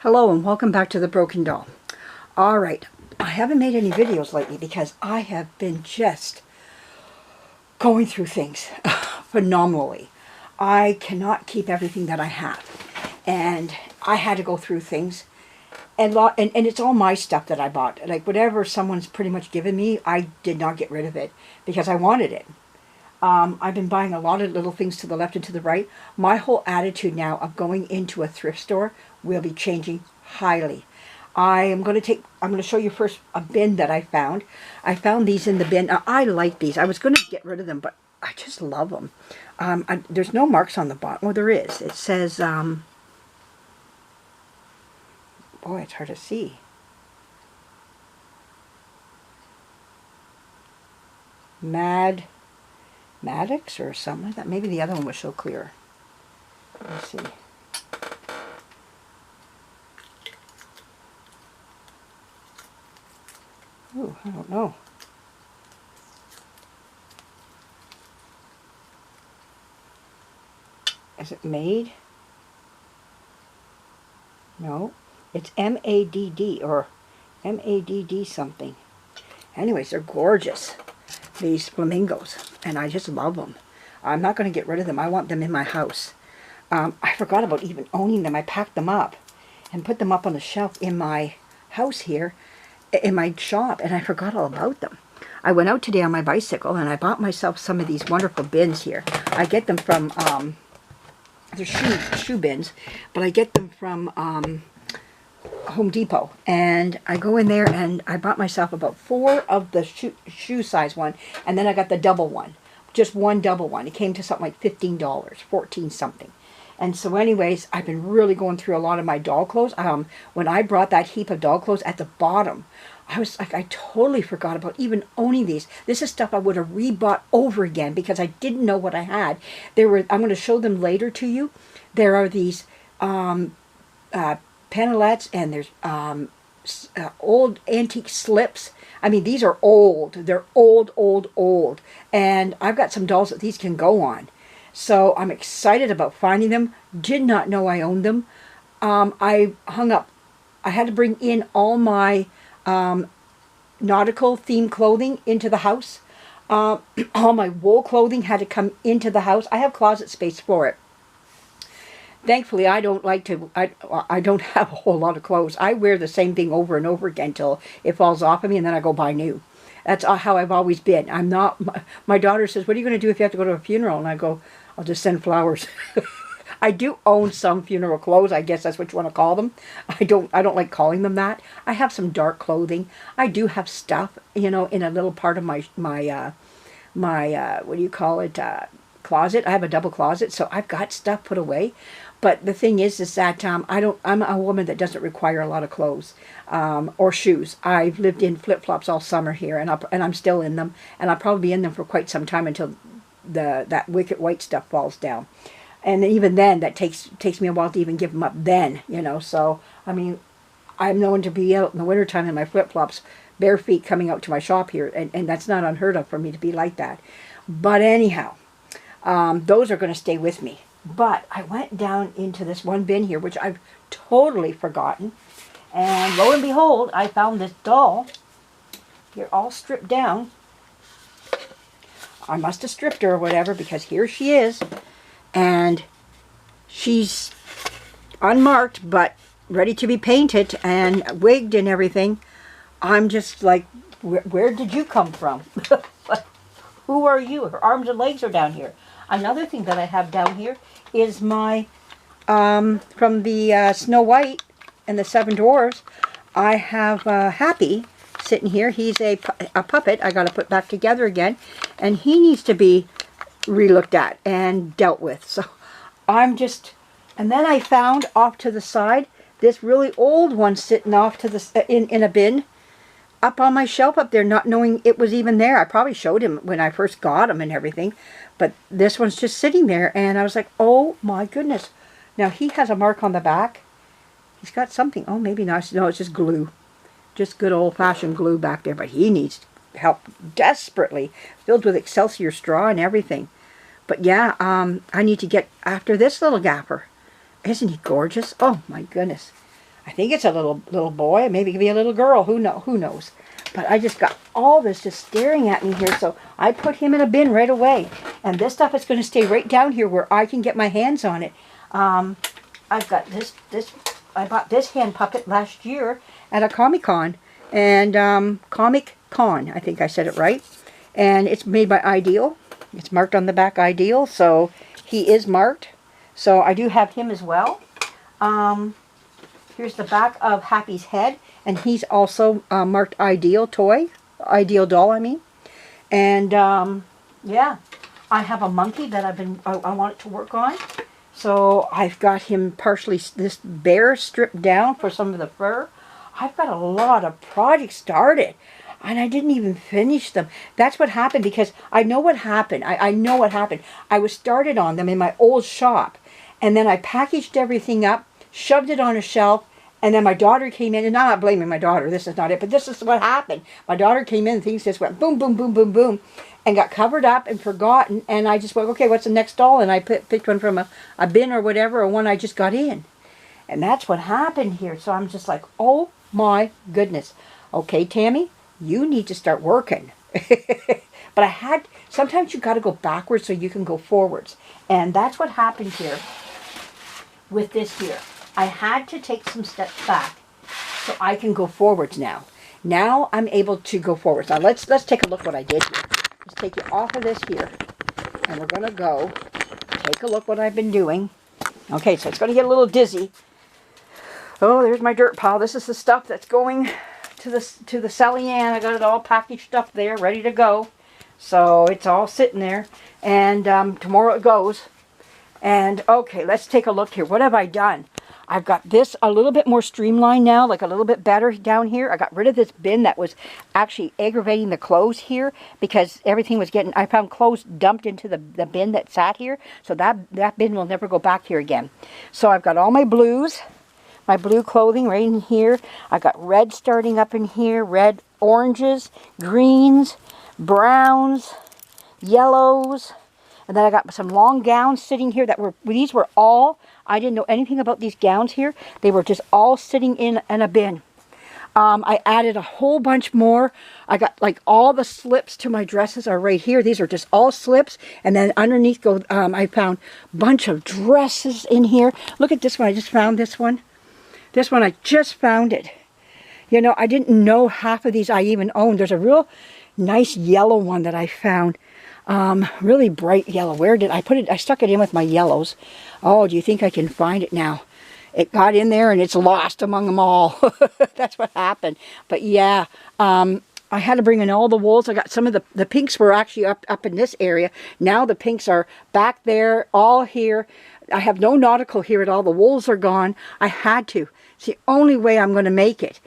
Hello and welcome back to the Broken Doll. Alright, I haven't made any videos lately because I have been just going through things phenomenally. I cannot keep everything that I have. And I had to go through things. And it's all my stuff that I bought. Like whatever someone's pretty much given me, I did not get rid of it because I wanted it. I've been buying a lot of little things to the left and to the right. My whole attitude now of going into a thrift store will be changing highly. I'm going to show you first a bin that I found. I found these in the bin. Now, I like these. I was going to get rid of them, but I just love them. There's no marks on the bottom. Well, there is. It says, boy, it's hard to see. Maddox or something like that. Maybe the other one was so clear. Let's see. Ooh, I don't know. Is it made? No. It's M-A-D-D or M-A-D-D something. Anyways, they're gorgeous. These flamingos, and I just love them. I'm not going to get rid of them. I want them in my house. I forgot about even owning them. I packed them up and put them up on the shelf in my house here, in my shop, and I forgot all about them. I went out today on my bicycle and I bought myself some of these wonderful bins here. I get them from, they're shoe bins, but I get them from Home Depot, and I go in there and I bought myself about 4 of the shoe size one, and then I got the double one, just one double one. It came to something like $15, 14 something. And so anyways, I've been really going through a lot of my doll clothes. When I brought that heap of doll clothes at the bottom, I was like, I totally forgot about even owning these. This is stuff I would have rebought over again because I didn't know what I had. I'm going to show them later to you. There are these panelettes, and there's old antique slips. I mean, these are old. They're old. And I've got some dolls that these can go on. So I'm excited about finding them. Did not know I owned them. I had to bring in all my nautical themed clothing into the house. All my wool clothing had to come into the house. I have closet space for it. Thankfully, I don't have a whole lot of clothes. I wear the same thing over and over again till it falls off of me, and then I go buy new. That's how I've always been. I'm not. My daughter says, "What are you going to do if you have to go to a funeral?" And I go, "I'll just send flowers." I do own some funeral clothes. I guess that's what you want to call them. I don't like calling them that. I have some dark clothing. I do have stuff, in a little part of my what do you call it? Closet. I have a double closet, so I've got stuff put away. But the thing is that I'm a woman that doesn't require a lot of clothes or shoes. I've lived in flip-flops all summer here, and I'm still in them, and I'll probably be in them for quite some time until that wicked white stuff falls down. And even then, that takes me a while to even give them up then, So, I mean, I'm known to be out in the wintertime in my flip-flops, bare feet coming out to my shop here, and that's not unheard of for me to be like that. But anyhow, those are going to stay with me. But I went down into this one bin here, which I've totally forgotten. And lo and behold, I found this doll here all stripped down. I must have stripped her or whatever, because here she is. And she's unmarked, but ready to be painted and wigged and everything. I'm just like, where did you come from? Who are you? Her arms and legs are down here. Another thing that I have down here is my, from the Snow White and the Seven Dwarfs, I have Happy sitting here. He's a puppet I got to put back together again, and he needs to be relooked at and dealt with. So I'm just, and then I found off to the side this really old one sitting off to the in a bin up on my shelf up there, not knowing it was even there. I probably showed him when I first got him and everything, but this one's just sitting there, and I was like, oh my goodness. Now he has a mark on the back. He's got something. Oh, maybe not. No, it's just glue. Just good old-fashioned glue back there, but he needs help desperately, filled with Excelsior straw and everything. But yeah, I need to get after this little gapper. Isn't he gorgeous? Oh my goodness. I think it's a little boy. Maybe it could be a little girl. Who knows? But I just got all this just staring at me here. So I put him in a bin right away. And this stuff is going to stay right down here where I can get my hands on it. I've got this. I bought this hand puppet last year at a Comic-Con. And Comic-Con, I think I said it right. And it's made by Ideal. It's marked on the back Ideal. So he is marked. So I do have him as well. Here's the back of Happy's head, and he's also marked Ideal Doll, I mean. And yeah, I have a monkey that I want to work on. So I've got him partially, this bear stripped down for some of the fur. I've got a lot of projects started, and I didn't even finish them. That's what happened, because I know what happened. I know what happened. I was started on them in my old shop, and then I packaged everything up, shoved it on a shelf, and then my daughter came in, and I'm not blaming my daughter, this is not it, but this is what happened. My daughter came in, and things just went boom, boom, boom, boom, boom, and got covered up and forgotten, and I just went, okay, what's the next doll? And I picked one from a bin or whatever, or one I just got in. And that's what happened here. So I'm just like, oh my goodness. Okay, Tammy, you need to start working. But sometimes you got to go backwards so you can go forwards. And that's what happened here with this here. I had to take some steps back so I can go forwards now. Now I'm able to go forwards. Now let's take a look what I did here. Let's take you off of this here. And we're going to go take a look what I've been doing. Okay, so it's going to get a little dizzy. Oh, there's my dirt pile. This is the stuff that's going to the Sally Ann. I got it all packaged up there, ready to go. So it's all sitting there. And tomorrow it goes. And okay, let's take a look here. What have I done? I've got this a little bit more streamlined now, like a little bit better down here. I got rid of this bin that was actually aggravating the clothes here, because everything was getting, I found clothes dumped into the bin that sat here. So that bin will never go back here again. So I've got all my blues, my blue clothing right in here. I got red starting up in here, red, oranges, greens, browns, yellows. And then I got some long gowns sitting here these were all, I didn't know anything about these gowns here. They were just all sitting in a bin. I added a whole bunch more. I got like all the slips to my dresses are right here. These are just all slips. And then underneath I found a bunch of dresses in here. Look at this one. I just found this one. This one, I just found it. You know, I didn't know half of these I even owned. There's a real nice yellow one that I found. Really bright yellow. Where did I put it? I stuck it in with my yellows. Oh, do you think I can find it now? It got in there and it's lost among them all. That's what happened. But yeah, I had to bring in all the wools. I got some of the pinks were actually up in this area. Now the pinks are back there, all here. I have no nautical here at all. The wools are gone. I had to. It's the only way I'm going to make it.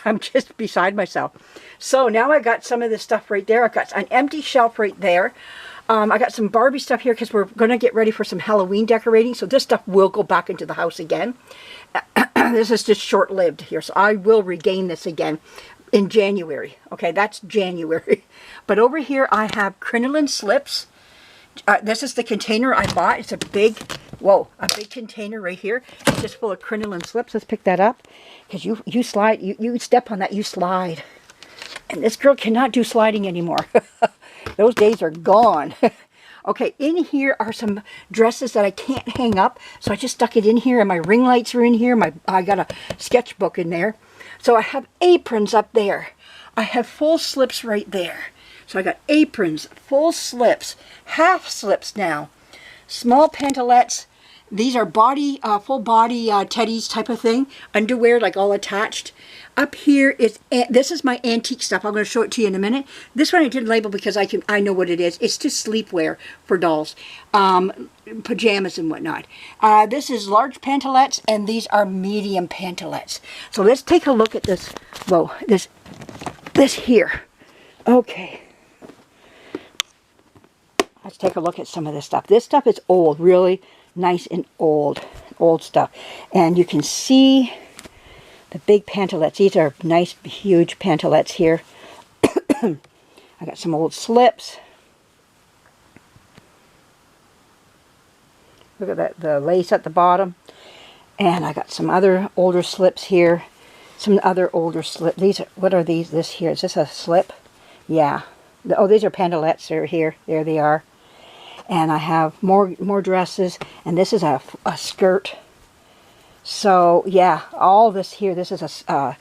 I'm just beside myself. So now I got some of this stuff right there. I've got an empty shelf right there. I got some Barbie stuff here because we're going to get ready for some Halloween decorating. So this stuff will go back into the house again. This is just short-lived here. So I will regain this again in January. Okay, that's January. But over here I have crinoline slips. This is the container I bought. It's a big container right here. It's just full of crinoline slips. Let's pick that up. Because you slide, you step on that, you slide. And this girl cannot do sliding anymore. Those days are gone. Okay, in here are some dresses that I can't hang up. So I just stuck it in here, and my ring lights are in here. I got a sketchbook in there. So I have aprons up there. I have full slips right there. So I got aprons, full slips, half slips now, small pantalettes. These are full body teddies type of thing. Underwear, like all attached. Up here this is my antique stuff. I'm going to show it to you in a minute. This one I didn't label because I know what it is. It's just sleepwear for dolls, pajamas and whatnot. This is large pantalettes, and these are medium pantalettes. So let's take a look at this. Whoa, this here. Okay. Let's take a look at some of this stuff. This stuff is old, really nice and old stuff. And you can see the big pantalettes. These are nice, huge pantalettes here. I got some old slips. Look at that, the lace at the bottom. And I got some other older slips here. Some other older slip. These are, what are these? This here, is this a slip? Yeah. Oh, these are pantalettes. They're here. There they are. And I have more dresses. And this is a skirt. So yeah, all this here. This is a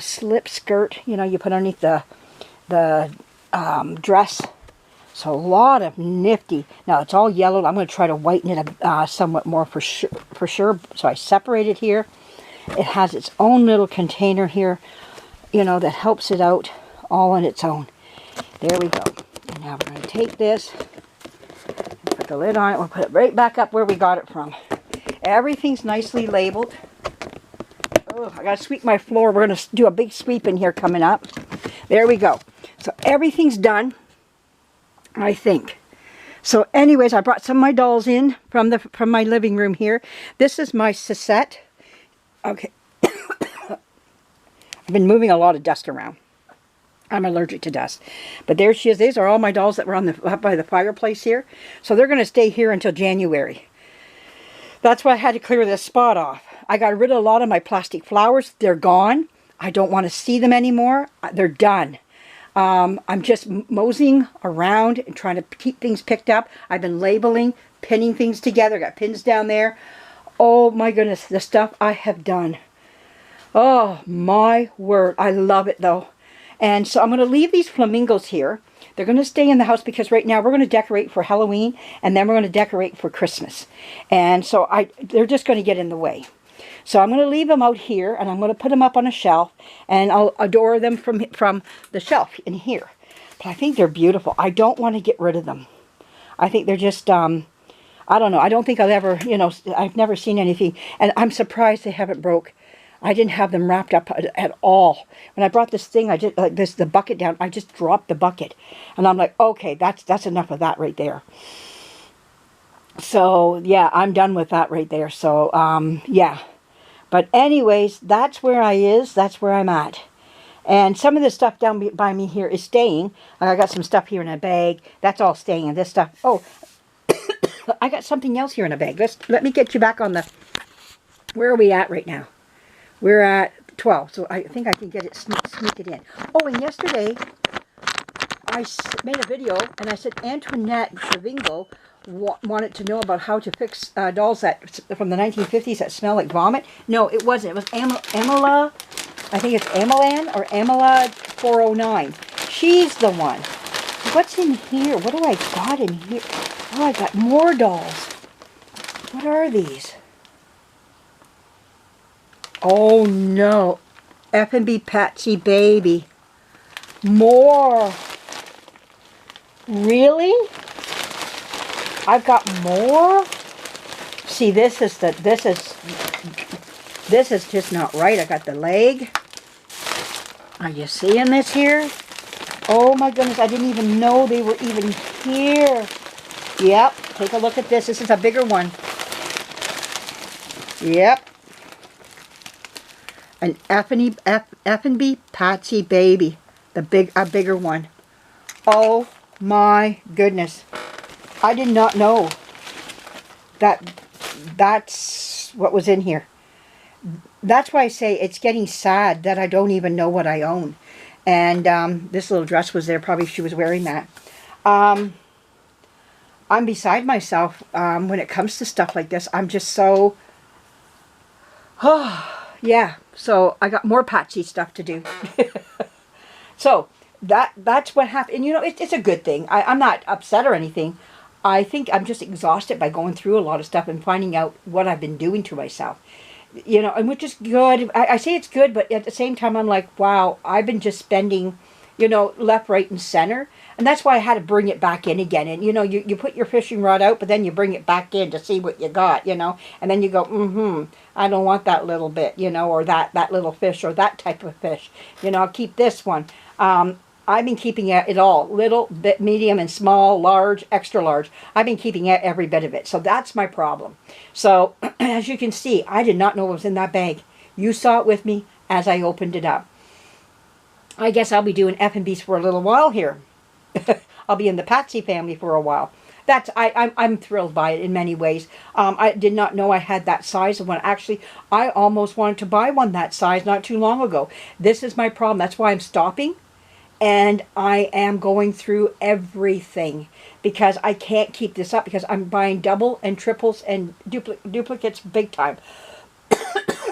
slip skirt. You know, you put underneath the dress. So a lot of nifty. Now it's all yellowed. I'm going to try to whiten it somewhat more for sure. So I separate it here. It has its own little container here, you know, that helps it out all on its own. There we go. And now we're going to take this, put the lid on it, we'll put it right back up where we got it from. Everything's nicely labeled. Oh, I got to sweep my floor. We're going to do a big sweep in here coming up. There we go. So everything's done, I think. So anyways, I brought some of my dolls in from my living room here. This is my Sisette. Okay. I've been moving a lot of dust around. I'm allergic to dust. But there she is. These are all my dolls that were up by the fireplace here. So they're going to stay here until January. That's why I had to clear this spot off. I got rid of a lot of my plastic flowers. They're gone. I don't want to see them anymore. They're done. I'm just moseying around and trying to keep things picked up. I've been labeling, pinning things together. Got pins down there. Oh my goodness, the stuff I have done. Oh my word. I love it though. And so I'm going to leave these flamingos here. They're going to stay in the house because right now we're going to decorate for Halloween and then we're going to decorate for Christmas. And so they're just going to get in the way. So I'm going to leave them out here and I'm going to put them up on a shelf and I'll adore them from the shelf in here. But I think they're beautiful. I don't want to get rid of them. I think they're just, I don't know. I don't think I'll ever, you know, I've never seen anything. And I'm surprised they haven't broke. I didn't have them wrapped up at all. When I brought this thing, I just, like the bucket down, I just dropped the bucket. And I'm like, okay, that's enough of that right there. So, yeah, I'm done with that right there. So, yeah. But anyways, that's where that's where I'm at. And some of the stuff down by me here is staying. I got some stuff here in a bag. That's all staying. And this stuff, oh, I got something else here in a bag. Let me get you back on the, where are we at right now? We're at 12, so I think I can get it, sneak it in. Oh, and yesterday, I made a video, and I said Antoinette Shavingo wanted to know about how to fix dolls from the 1950s that smell like vomit. No, it wasn't. It was Amala, I think it's Amalan or Amala 409. She's the one. What's in here? What do I got in here? Oh, I got more dolls. What are these? Oh no. F&B Patsy Baby. More. Really? I've got more? See, this is just not right. I got the leg. Are you seeing this here? Oh my goodness, I didn't even know they were even here. Yep, take a look at this. This is a bigger one. Yep. An F&B Patsy Baby. A bigger one. Oh my goodness. I did not know that's what was in here. That's why I say it's getting sad that I don't even know what I own. And this little dress was there. Probably she was wearing that. I'm beside myself when it comes to stuff like this. I'm just so... yeah. So I got more Patsy stuff to do. So that's what happened. And you know, it's a good thing. I'm not upset or anything. I think I'm just exhausted by going through a lot of stuff and finding out what I've been doing to myself. You know, and which is good. I say it's good, but at the same time, I'm like, wow, I've been just spending, you know, left, right, and center. And that's why I had to bring it back in again. And, you know, you put your fishing rod out, but then you bring it back in to see what you got, you know. And then you go, I don't want that little bit, you know, or that little fish or that type of fish. You know, I'll keep this one. I've been keeping it all, little, bit, medium, and small, large, extra large. I've been keeping every bit of it. So that's my problem. So, as you can see, I did not know what was in that bag. You saw it with me as I opened it up. I guess I'll be doing F&Bs for a little while here. I'll be in the Patsy family for a while. I'm thrilled by it in many ways. I did not know I had that size of one. Actually, I almost wanted to buy one that size not too long ago. This is my problem. That's why I'm stopping. And I am going through everything because I can't keep this up because I'm buying double and triples and duplicates big time.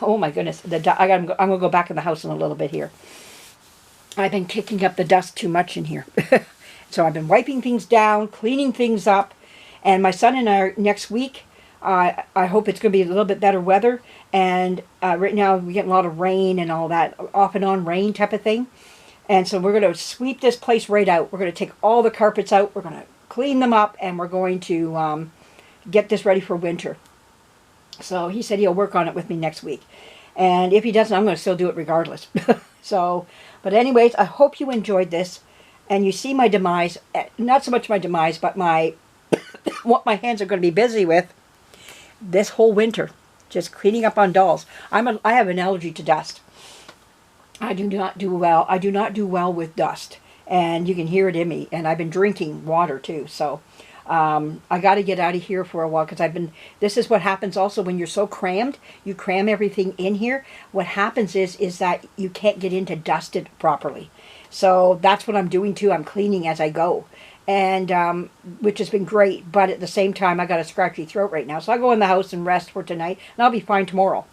Oh my goodness. I'm going to go back in the house in a little bit here. I've been kicking up the dust too much in here. So I've been wiping things down, cleaning things up. And my son and I are next week. I hope it's going to be a little bit better weather. And right now we get a lot of rain and all that, off and on rain type of thing. And so we're going to sweep this place right out. We're going to take all the carpets out. We're going to clean them up. And we're going to get this ready for winter. So he said he'll work on it with me next week. And if he doesn't, I'm going to still do it regardless. So, but anyways, I hope you enjoyed this. And you see my demise. Not so much my demise, but my what my hands are going to be busy with this whole winter. Just cleaning up on dolls. I have an allergy to dust. I do not do well. I do not do well with dust, and you can hear it in me. And I've been drinking water too, so I got to get out of here for a while because this is what happens also when you're so crammed. You cram everything in here. What happens is that you can't get into dusted properly. So that's what I'm doing too. I'm cleaning as I go, and which has been great. But at the same time, I got a scratchy throat right now, so I'll go in the house and rest for tonight, and I'll be fine tomorrow.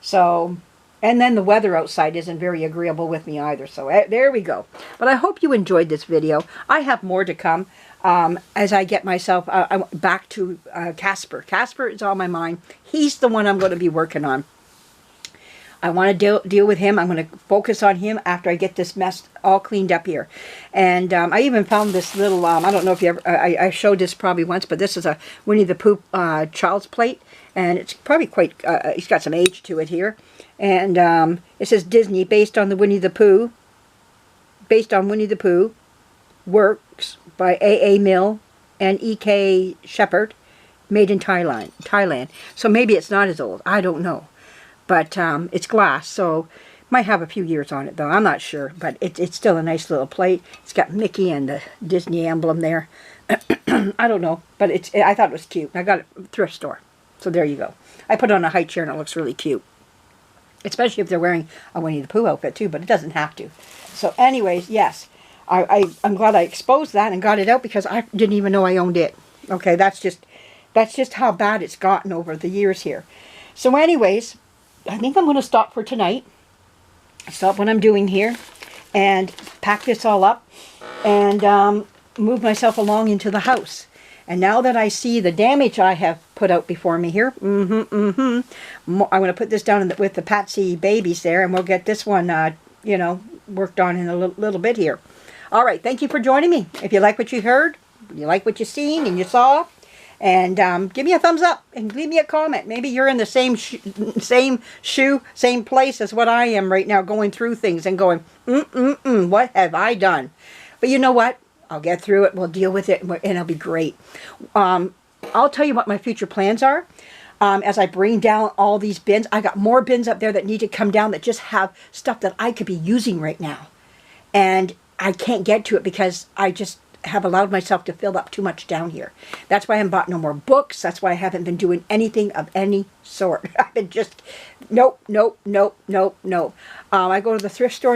So. And then the weather outside isn't very agreeable with me either. So there we go. But I hope you enjoyed this video. I have more to come as I get myself back to Casper. Casper is on my mind. He's the one I'm going to be working on. I want to deal with him. I'm going to focus on him after I get this mess all cleaned up here. And I even found this little, I don't know if you ever, I showed this probably once, but this is a Winnie the Pooh child's plate. And it's probably quite, it's got some age to it here. And it says Disney, based on Winnie the Pooh, works by A.A. Mill and E.K. Shepherd, made in Thailand. So maybe it's not as old. I don't know. But it's glass, so might have a few years on it, though. I'm not sure. But it's still a nice little plate. It's got Mickey and the Disney emblem there. I don't know. But I thought it was cute. I got it at a thrift store. So there you go. I put it on a high chair and it looks really cute. Especially if they're wearing a Winnie the Pooh outfit too, but it doesn't have to. So anyways, yes. I'm glad I exposed that and got it out because I didn't even know I owned it. Okay, that's just how bad it's gotten over the years here. So anyways, I think I'm going to stop for tonight. Stop what I'm doing here and pack this all up and move myself along into the house. And now that I see the damage I have put out before me here, I'm going to put this down with the Patsy babies there, and we'll get this one, worked on in a little bit here. All right, thank you for joining me. If you like what you heard, you like what you seen and you saw, and give me a thumbs up and leave me a comment. Maybe you're in the same place as what I am right now, going through things and going, what have I done? But you know what? I'll get through it. We'll deal with it, and it'll be great. I'll tell you what my future plans are. As I bring down all these bins, I got more bins up there that need to come down that just have stuff that I could be using right now. And I can't get to it because I just have allowed myself to fill up too much down here. That's why I haven't bought no more books. That's why I haven't been doing anything of any sort. I've been just, nope. I go to the thrift store